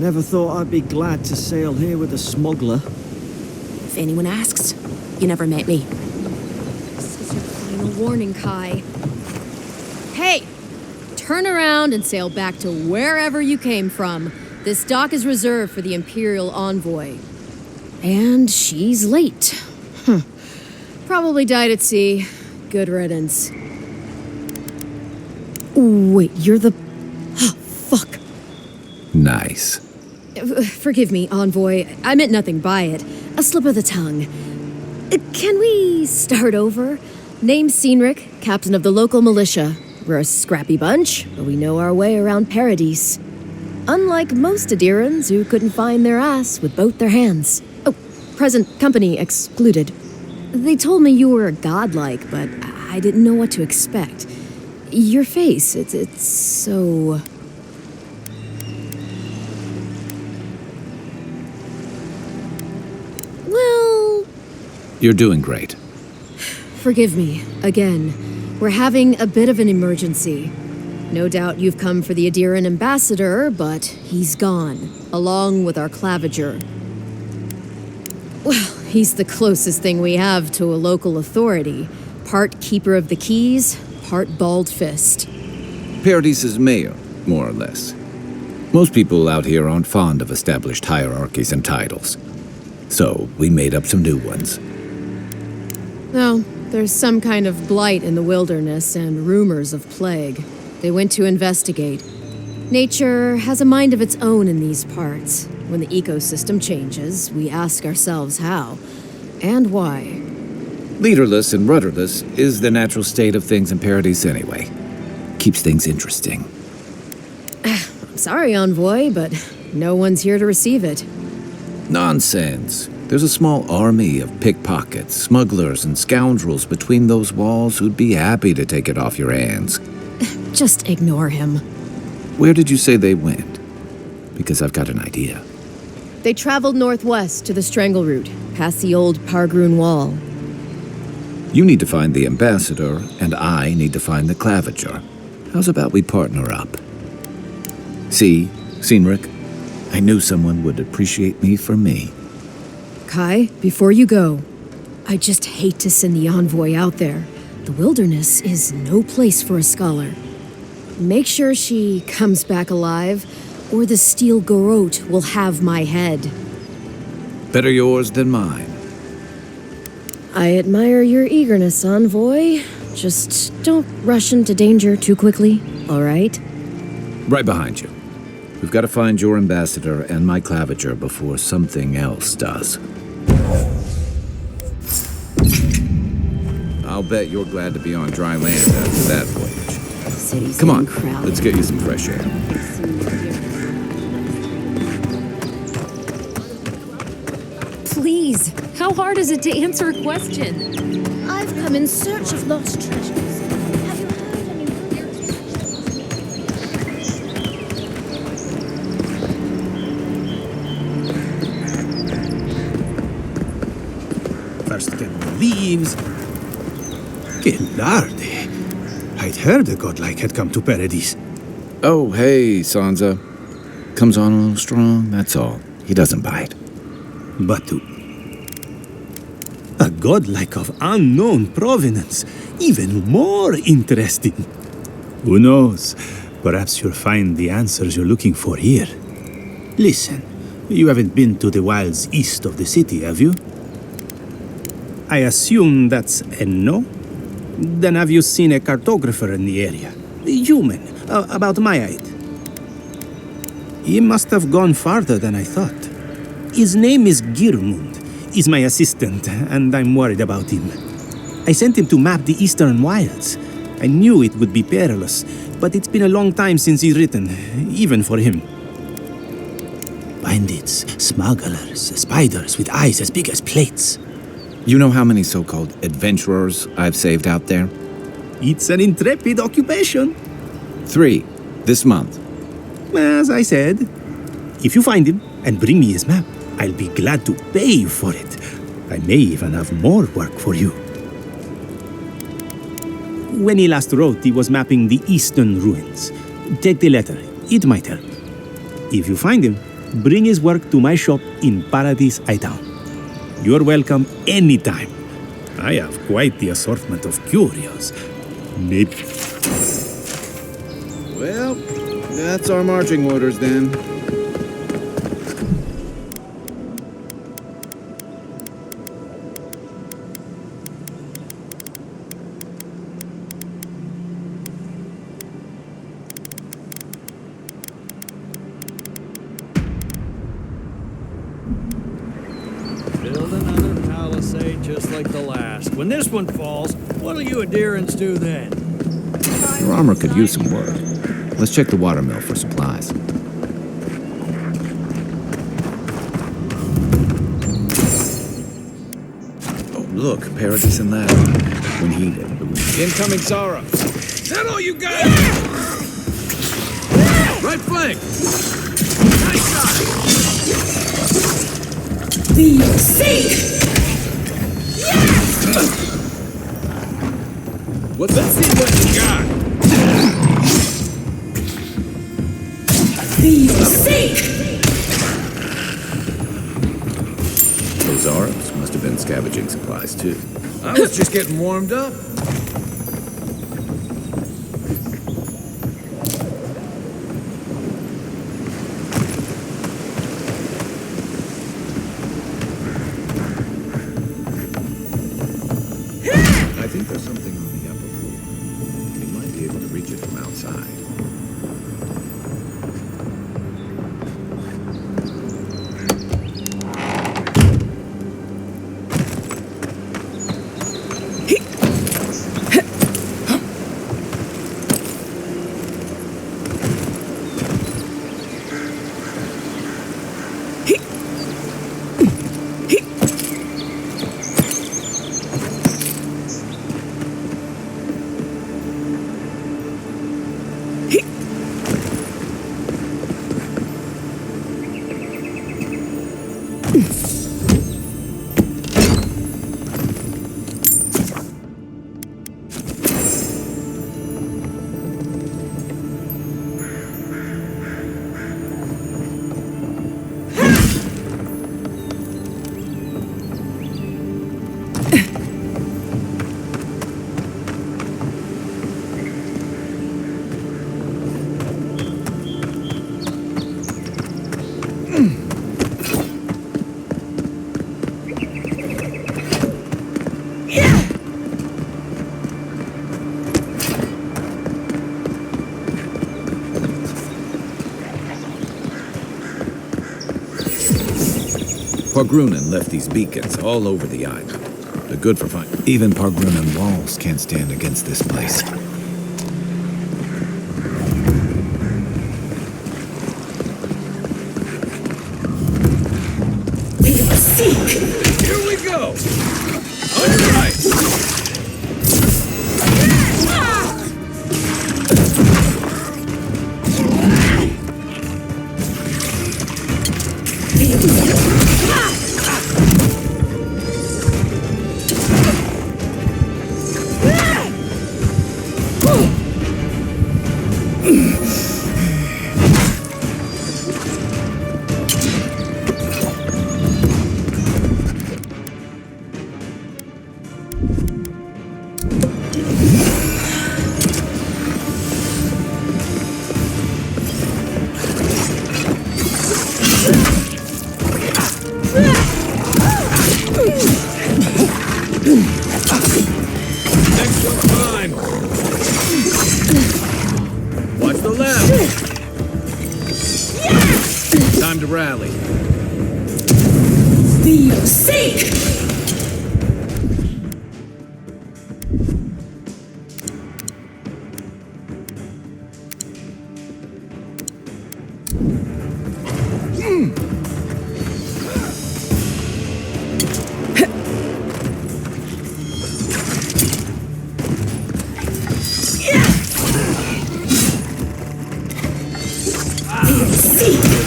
Never thought I'd be glad to sail here with a smuggler. If anyone asks, you never met me. This is your final warning, Kai. Hey! Turn around and sail back to wherever you came from. This dock is reserved for the Imperial Envoy. And she's late. Probably died at sea. Good riddance. Wait, you're the... fuck. Nice. Forgive me, Envoy. I meant nothing by it. A slip of the tongue. Can we start over? Name's Cynric, captain of the local militia. We're a scrappy bunch, but we know our way around Paradise. Unlike most Adirans who couldn't find their ass with both their hands. Oh, present company excluded. They told me you were godlike, but I didn't know what to expect. Your face, it's so... Well... You're doing great. Forgive me, again. We're having a bit of an emergency. No doubt you've come for the Adiran ambassador, but he's gone, along with our claviger. Well, he's the closest thing we have to a local authority. Part keeper of the keys, part bald fist. Paradise's mayor, more or less. Most people out here aren't fond of established hierarchies and titles. So, we made up some new ones. No, there's some kind of blight in the wilderness and rumors of plague. They went to investigate. Nature has a mind of its own in these parts. When the ecosystem changes, we ask ourselves how and why. Leaderless and rudderless is the natural state of things in Paradise anyway. Keeps things interesting. I'm sorry, Envoy, but no one's here to receive it. Nonsense. There's a small army of pickpockets, smugglers, and scoundrels between those walls who'd be happy to take it off your hands. Just ignore him. Where did you say they went? Because I've got an idea. They traveled northwest to the Strangle Route, past the old Pargroon Wall. You need to find the ambassador, and I need to find the claviger. How's about we partner up? See, Cynric, I knew someone would appreciate me for me. Kai, before you go, I just hate to send the Envoy out there. The wilderness is no place for a scholar. Make sure she comes back alive, or the Steel Garrote will have my head. Better yours than mine. I admire your eagerness, Envoy. Just don't rush into danger too quickly, all right? Right behind you. We've got to find your ambassador and my claviger before something else does. I'll bet you're glad to be on dry land after that voyage. City's Come on, crowded. let's get you some fresh air. Please, how hard is it to answer a question? I've come in search of lost treasures. Have you heard any rumors? First came the leaves. Gelarde. I'd heard a godlike had come to Paradise. Oh, hey, Sansa. Comes on a little strong, that's all. He doesn't bite. Batu. A godlike of unknown provenance. Even more interesting. Who knows? Perhaps you'll find the answers you're looking for here. Listen, you haven't been to the wilds east of the city, have you? I assume that's a no? Then have you seen a cartographer in the area? Human, about my height. He must have gone farther than I thought. His name is Girmund. He's my assistant, and I'm worried about him. I sent him to map the eastern wilds. I knew it would be perilous, but it's been a long time since he's written, even for him. Bandits, smugglers, spiders with eyes as big as plates. You know how many so-called adventurers I've saved out there? It's an intrepid occupation. 3, this month. As I said, if you find him and bring me his map, I'll be glad to pay you for it. I may even have more work for you. When he last wrote, he was mapping the eastern ruins. Take the letter. It might help. If you find him, bring his work to my shop in Paradise Town. You're welcome anytime. I have quite the assortment of curios. Maybe. Well, that's our marching orders then. Build another palisade just like the last. When this one falls, what'll you adherents do then? Your armor could use some work. Let's check the watermill for supplies. Oh, look, Paradise and Lab. When he... Incoming Zara! Is that all you got? Right flank! Nice shot! Be safe! Let's see what you got! Be safe! Those Arabs must have been scavenging supplies, too. I was just getting warmed up. I think there's something on the upper floor. We might be able to reach it from outside. Pargrunan left these beacons all over the island. They're good for fun. Even Pargrunan walls can't stand against this place. Here we go! On your right! Next one's mine. Watch the left. Time to rally. Be safe!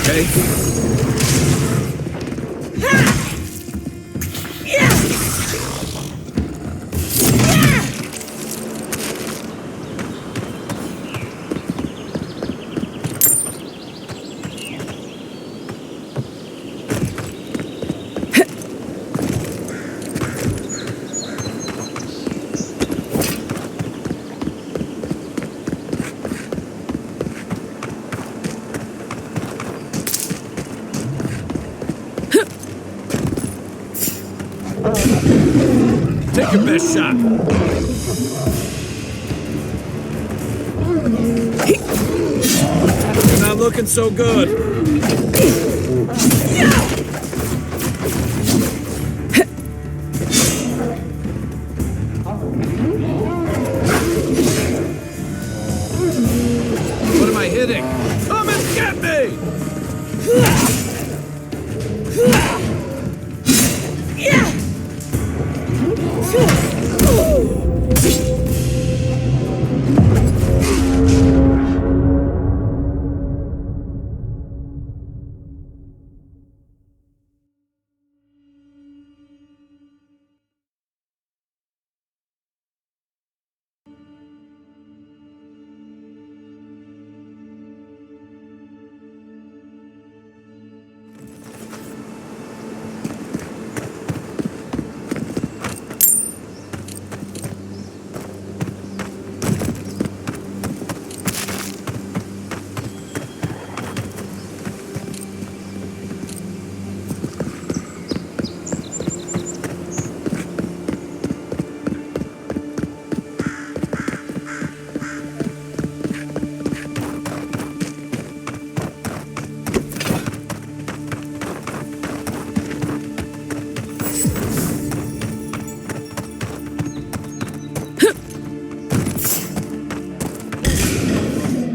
Okay? Take your best shot. You're not looking so good. What am I hitting? Come and get me!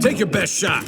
Take your best shot.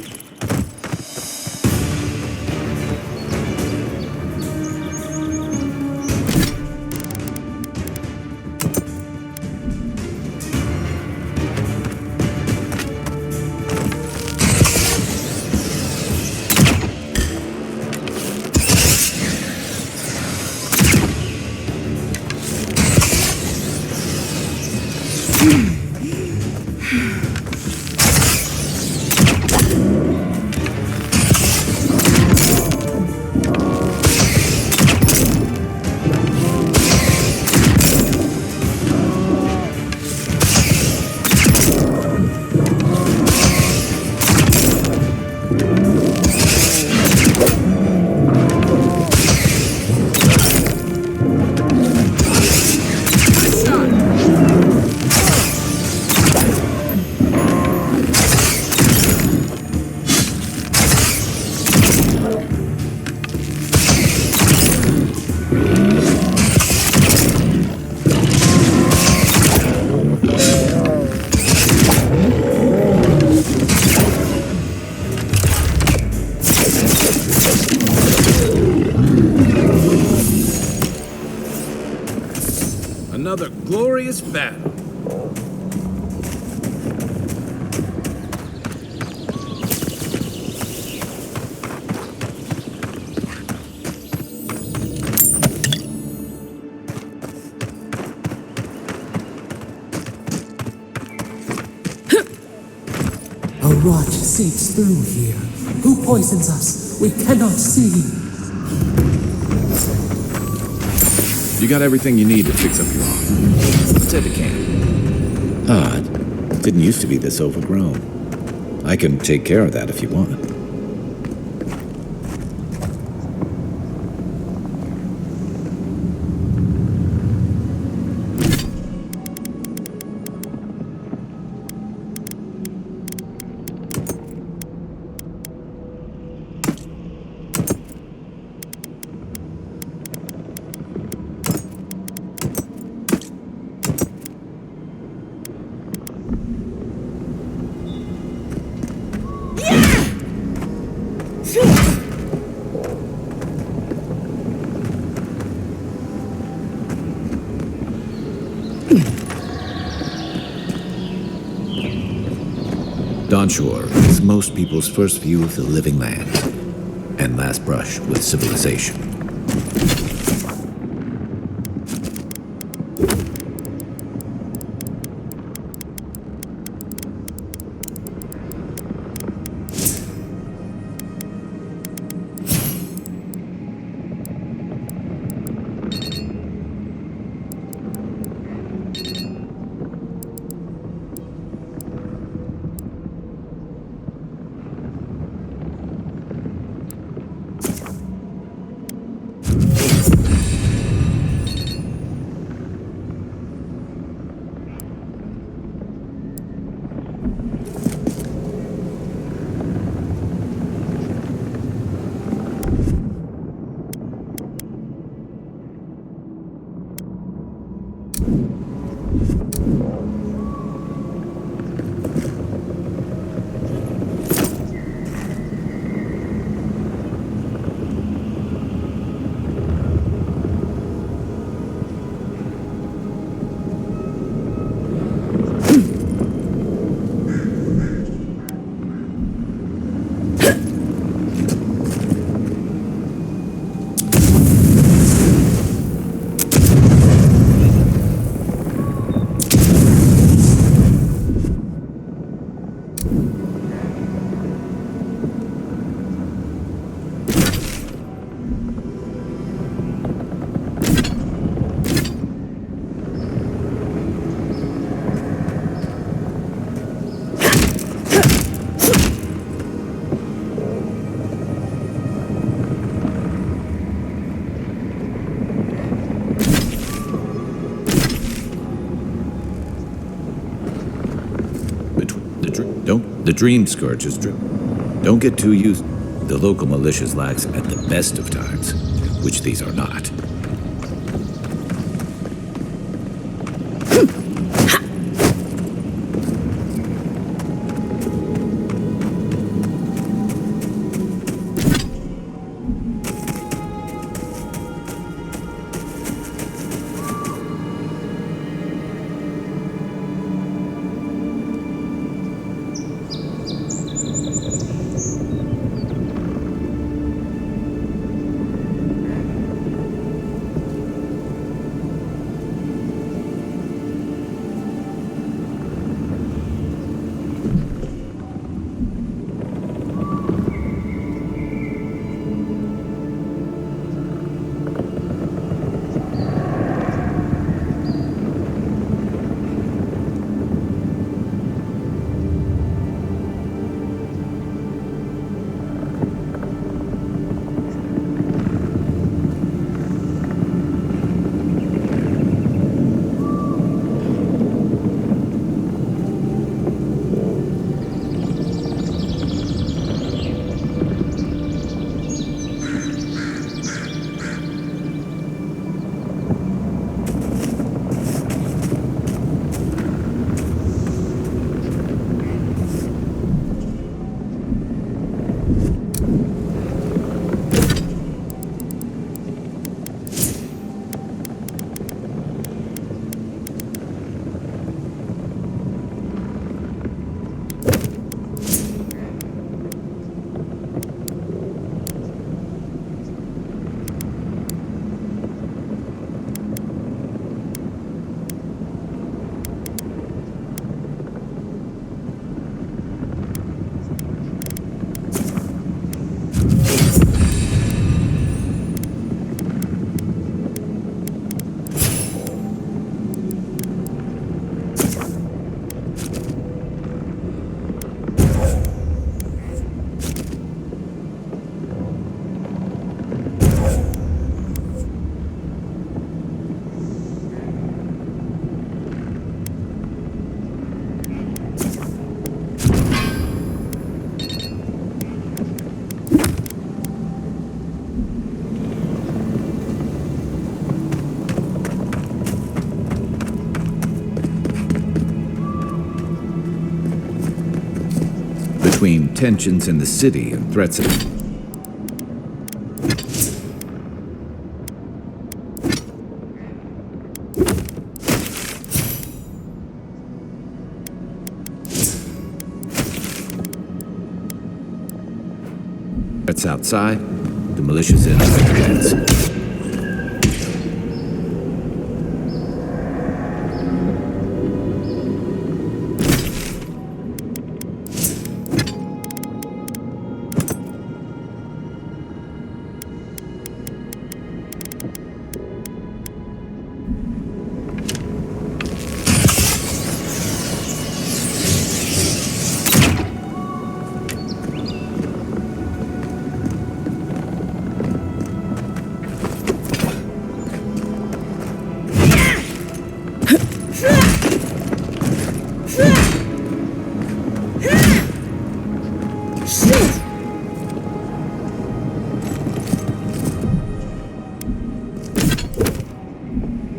Another glorious battle. A rot seeps through here. Who poisons us? We cannot see. You got everything you need to fix up your arm. Let's head to camp. Odd. Didn't used to be this overgrown. I can take care of that if you want. Dawnshore is most people's first view of the living land and last brush with civilization. The Dream Scourge is driven. Don't get too used. The local militia's lax at the best of times, which these are not. Between tensions in the city and threats of... threats outside, the militia's in their hands.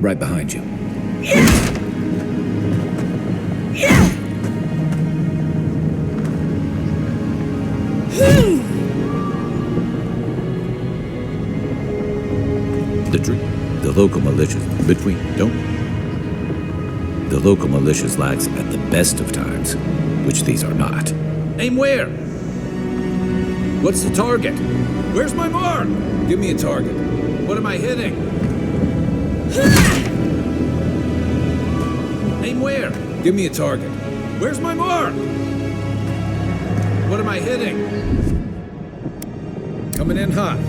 Right behind you. The local militias between the local militias lax at the best of times, which these are not. Aim where? What's the target? Where's my mark? Give me a target. What am I hitting? Aim where? Give me a target. Where's my mark? What am I hitting? Coming in hot.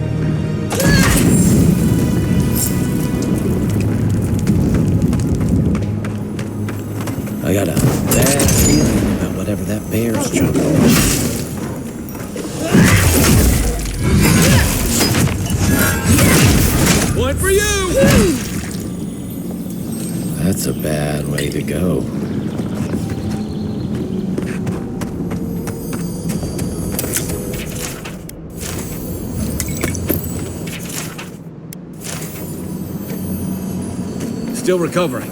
I got a bad feeling about whatever that bear's choking on. One for you! That's a bad way to go. Still recovering.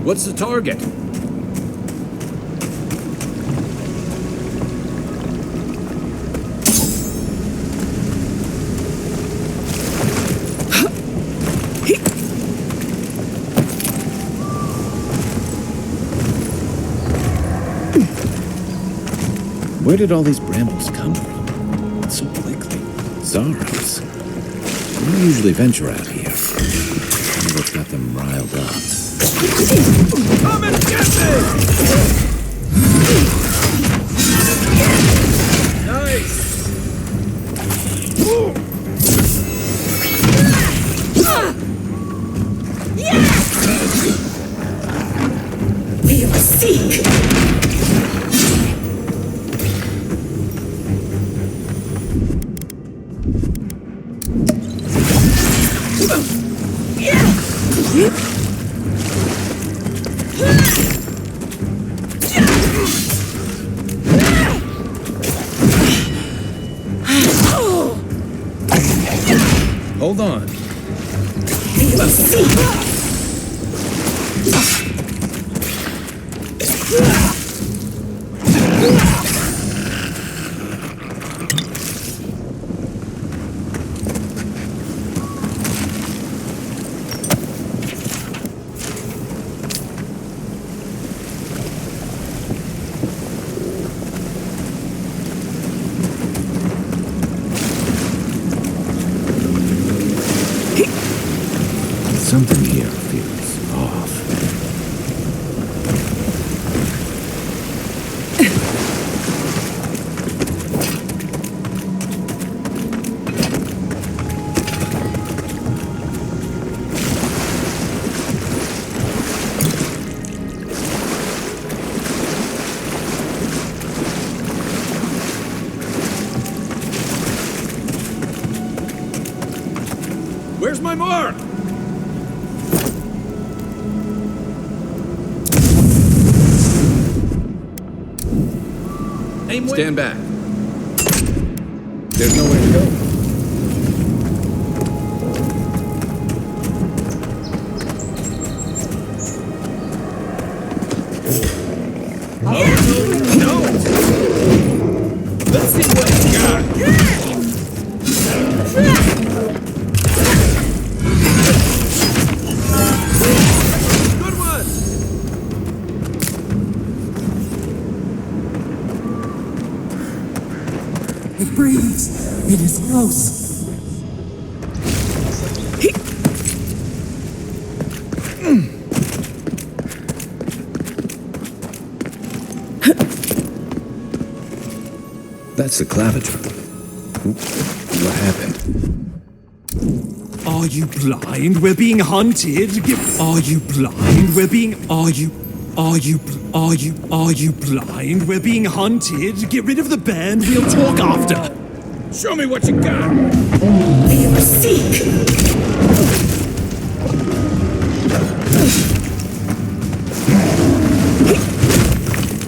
What's the target? Where did all these brambles come from? It's so prickly. Zarros. We don't usually venture out here. I wonder what's got them riled up. Come and get me! Nice! We'll seek. Hold on. We'll seek. Something here feels off. Where's my mark? Stand back. There's nowhere to go. No! Let's see what you got! Good one! It breathes. It is close. That's the claviger. What happened? Are you blind? We're being hunted. Are you blind? We're being. Are you blind? We're being hunted. Get rid of the band. We'll talk after. Show me what you got. We'll seek.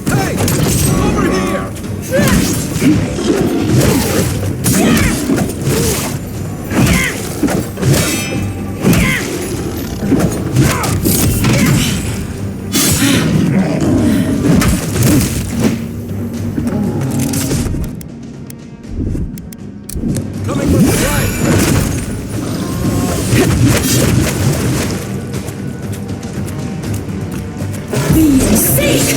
Hey, over here. Coming from the right. We'll seek.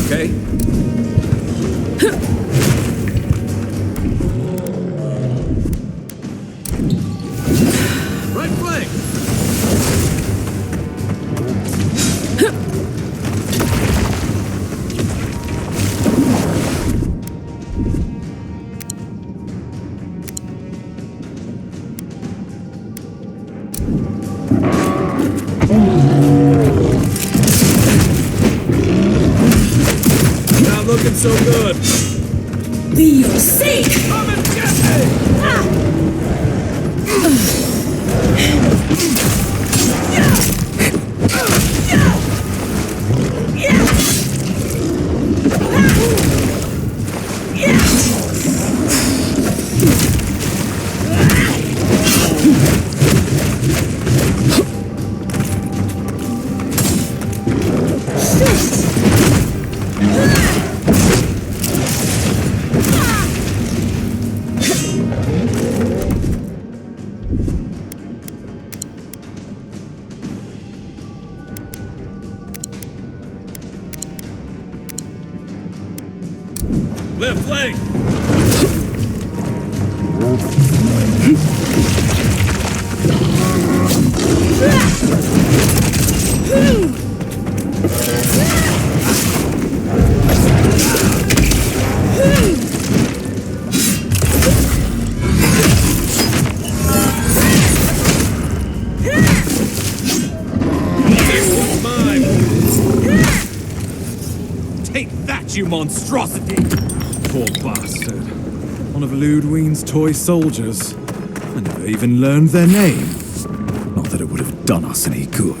Okay. Right flank! Not looking so good. We'll see! Come and get me! Left flank! This one's mine! Take that, you monstrosity! Poor bastard. One of Ludwine's toy soldiers. I never even learned their name. Not that it would have done us any good.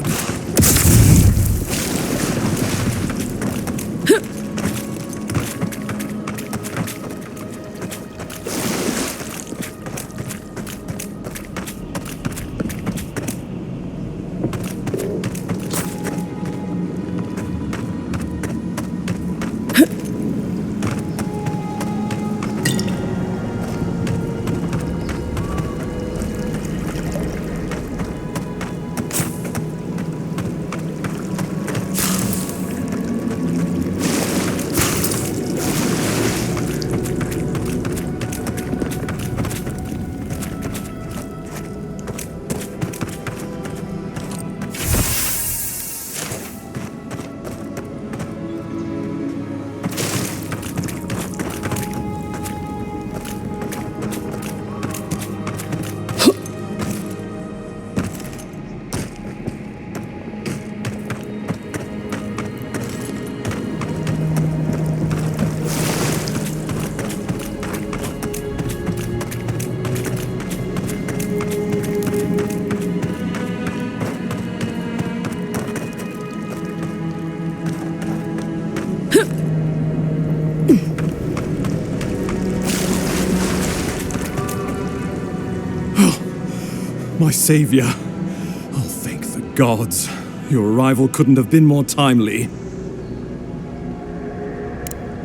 My savior. Oh, thank the gods. Your arrival couldn't have been more timely.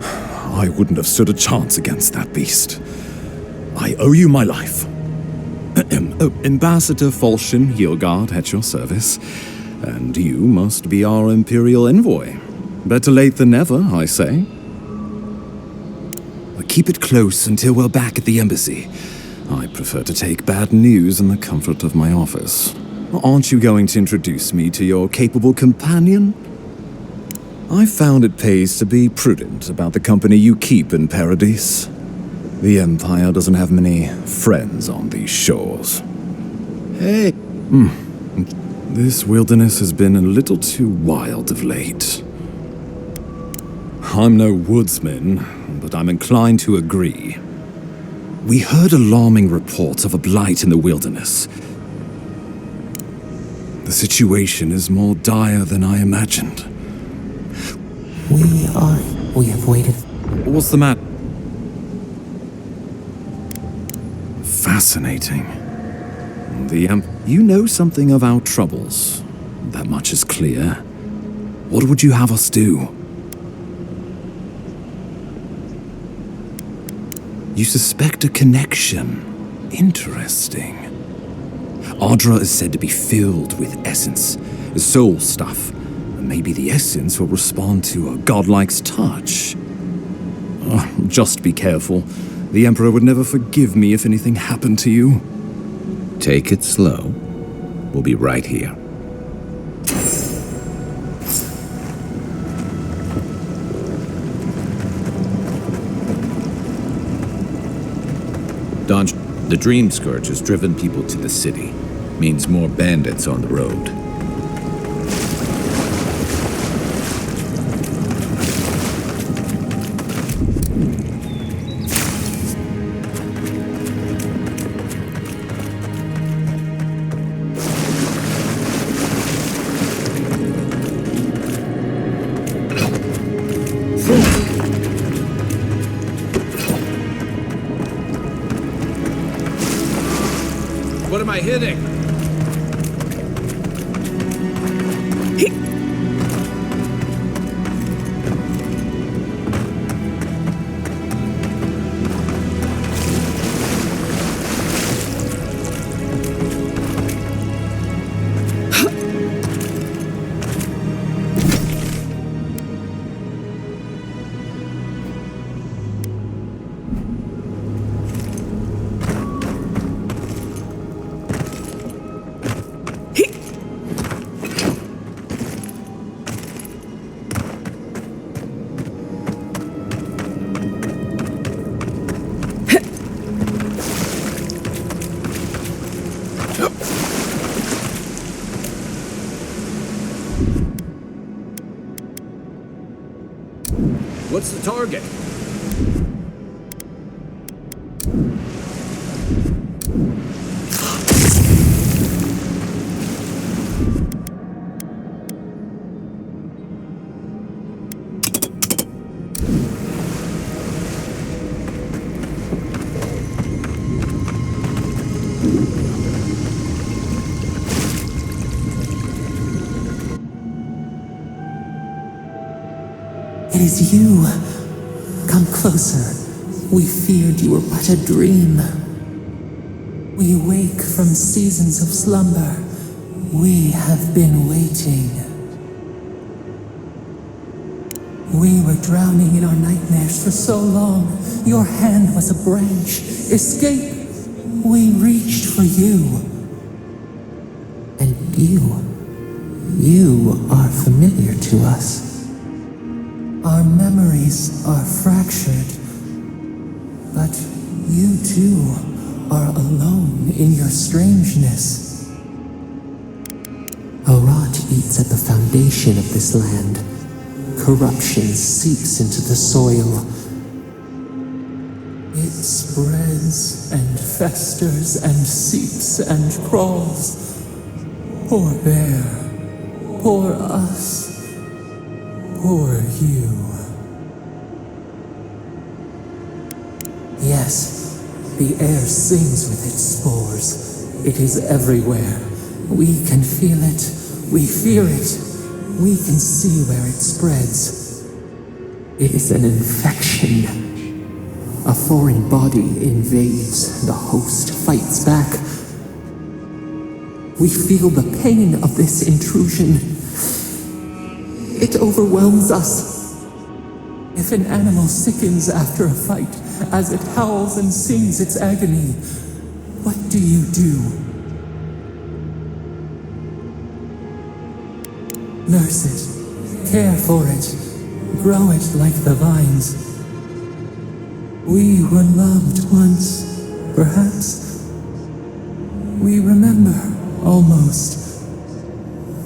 I wouldn't have stood a chance against that beast. I owe you my life. Ambassador Falchion Hildgard at your service. And you must be our Imperial envoy. Better late than never, I say. Keep it close until we're back at the embassy. I prefer to take bad news in the comfort of my office. Aren't you going to introduce me to your capable companion? I found it pays to be prudent about the company you keep in Paradise. The Empire doesn't have many friends on these shores. Hey. This wilderness has been a little too wild of late. I'm no woodsman, but I'm inclined to agree. We heard alarming reports of a blight in the wilderness. The situation is more dire than I imagined. We have waited. What's the matter? Fascinating. You know something of our troubles. That much is clear. What would you have us do? You suspect a connection. Interesting. Ardra is said to be filled with essence, soul stuff. Maybe the essence will respond to a godlike's touch. Oh, just be careful. The Emperor would never forgive me if anything happened to you. Take it slow. We'll be right here. Dodge, the Dream Scourge has driven people to the city. Means more bandits on the road. What am I hitting? What's the target? It is you. Come closer. We feared you were but a dream. We wake from seasons of slumber. We have been waiting. We were drowning in our nightmares for so long. Your hand was a branch. Escape. We reached for you. And you are familiar to us. Our memories are fractured, but you too are alone in your strangeness. A rot eats at the foundation of this land. Corruption seeps into the soil. It spreads and festers and seeps and crawls. Poor bear, poor us. Poor you. Yes, the air sings with its spores. It is everywhere. We can feel it. We fear it. We can see where it spreads. It is an infection. A foreign body invades. The host fights back. We feel the pain of this intrusion. It overwhelms us. If an animal sickens after a fight, as it howls and sings its agony, what do you do? Nurse it, care for it, grow it like the vines. We were loved once, perhaps. We remember, almost,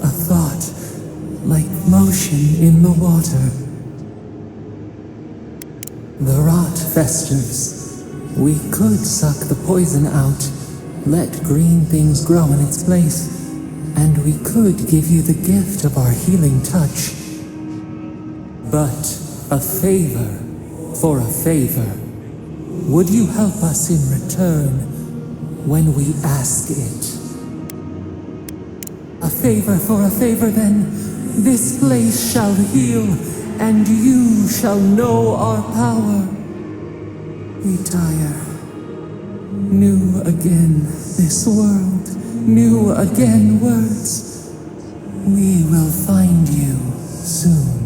a thought. Like motion in the water. The rot festers. We could suck the poison out, let green things grow in its place, and we could give you the gift of our healing touch. But a favor for a favor. Would you help us in return when we ask it? A favor for a favor, then. This place shall heal, and you shall know our power. Retire. New again this world, new again words. We will find you soon.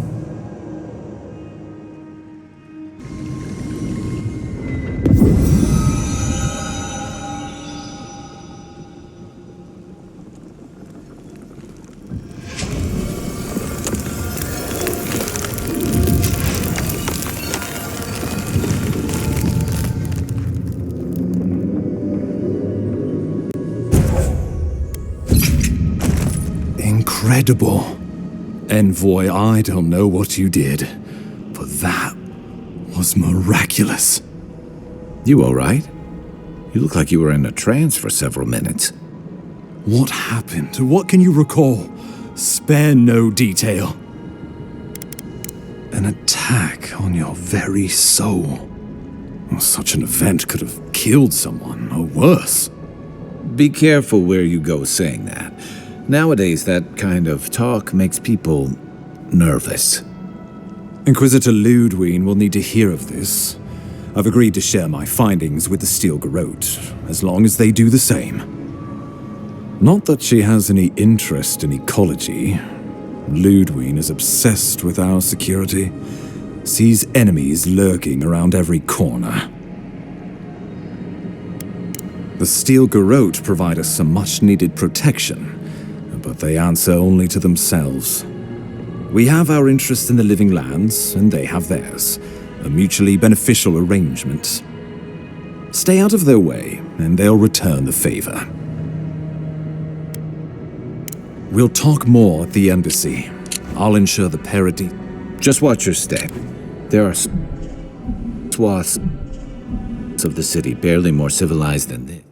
Incredible. Envoy, I don't know what you did, but that was miraculous. You all right? You look like you were in a trance for several minutes. What happened? What can you recall? Spare no detail. An attack on your very soul. Such an event could have killed someone, or worse. Be careful where you go saying that. Nowadays, that kind of talk makes people nervous. Inquisitor Ludwig will need to hear of this. I've agreed to share my findings with the Steel Garrote, as long as they do the same. Not that she has any interest in ecology. Ludwig is obsessed with our security, sees enemies lurking around every corner. The Steel Garrote provide us some much-needed protection, but they answer only to themselves. We have our interest in the living lands, and they have theirs. A mutually beneficial arrangement. Stay out of their way, and they'll return the favor. We'll talk more at the embassy. I'll ensure the parody. Just watch your step. There are swaths of the city barely more civilized than this.